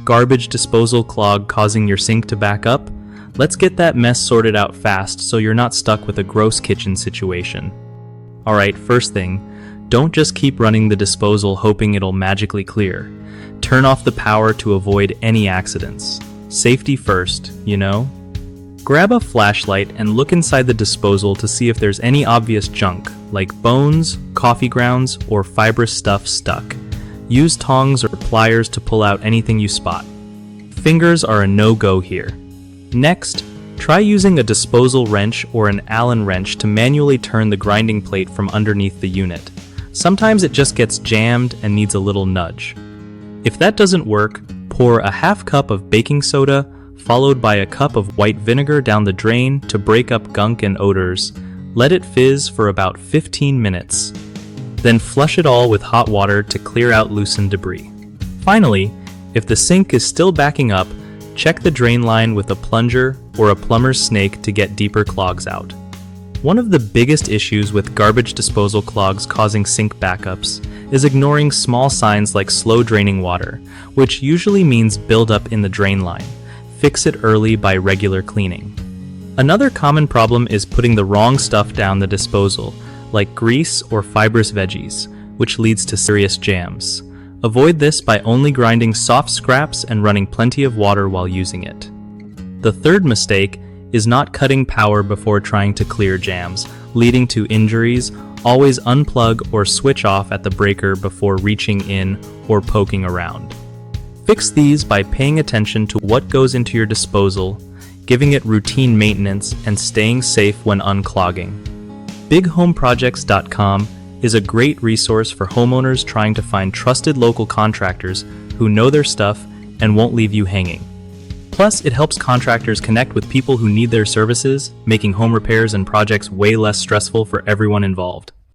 Garbage disposal clog causing your sink to back up? Let's get that mess sorted out fast so you're not stuck with a gross kitchen situation. Alright, first thing, don't just keep running the disposal hoping it'll magically clear. Turn off the power to avoid any accidents. Safety first, you know? Grab a flashlight and look inside the disposal to see if there's any obvious junk, like bones, coffee grounds, or fibrous stuff stuck. Use tongs or pliers to pull out anything you spot. Fingers are a no-go here. Next, try using a disposal wrench or an Allen wrench to manually turn the grinding plate from underneath the unit. Sometimes it just gets jammed and needs a little nudge. If that doesn't work, pour a half cup of baking soda followed by a cup of white vinegar down the drain to break up gunk and odors. Let it fizz for about 15 minutes. Then flush it all with hot water to clear out loosened debris. Finally, if the sink is still backing up, check the drain line with a plunger or a plumber's snake to get deeper clogs out. One of the biggest issues with garbage disposal clogs causing sink backups is ignoring small signs like slow draining water, which usually means buildup in the drain line. Fix it early by regular cleaning. Another common problem is putting the wrong stuff down the disposal, like grease or fibrous veggies, which leads to serious jams. Avoid this by only grinding soft scraps and running plenty of water while using it. The third mistake is not cutting power before trying to clear jams, leading to injuries. Always unplug or switch off at the breaker before reaching in or poking around. Fix these by paying attention to what goes into your disposal, giving it routine maintenance, and staying safe when unclogging. BigHomeProjects.com is a great resource for homeowners trying to find trusted local contractors who know their stuff and won't leave you hanging. Plus, it helps contractors connect with people who need their services, making home repairs and projects way less stressful for everyone involved.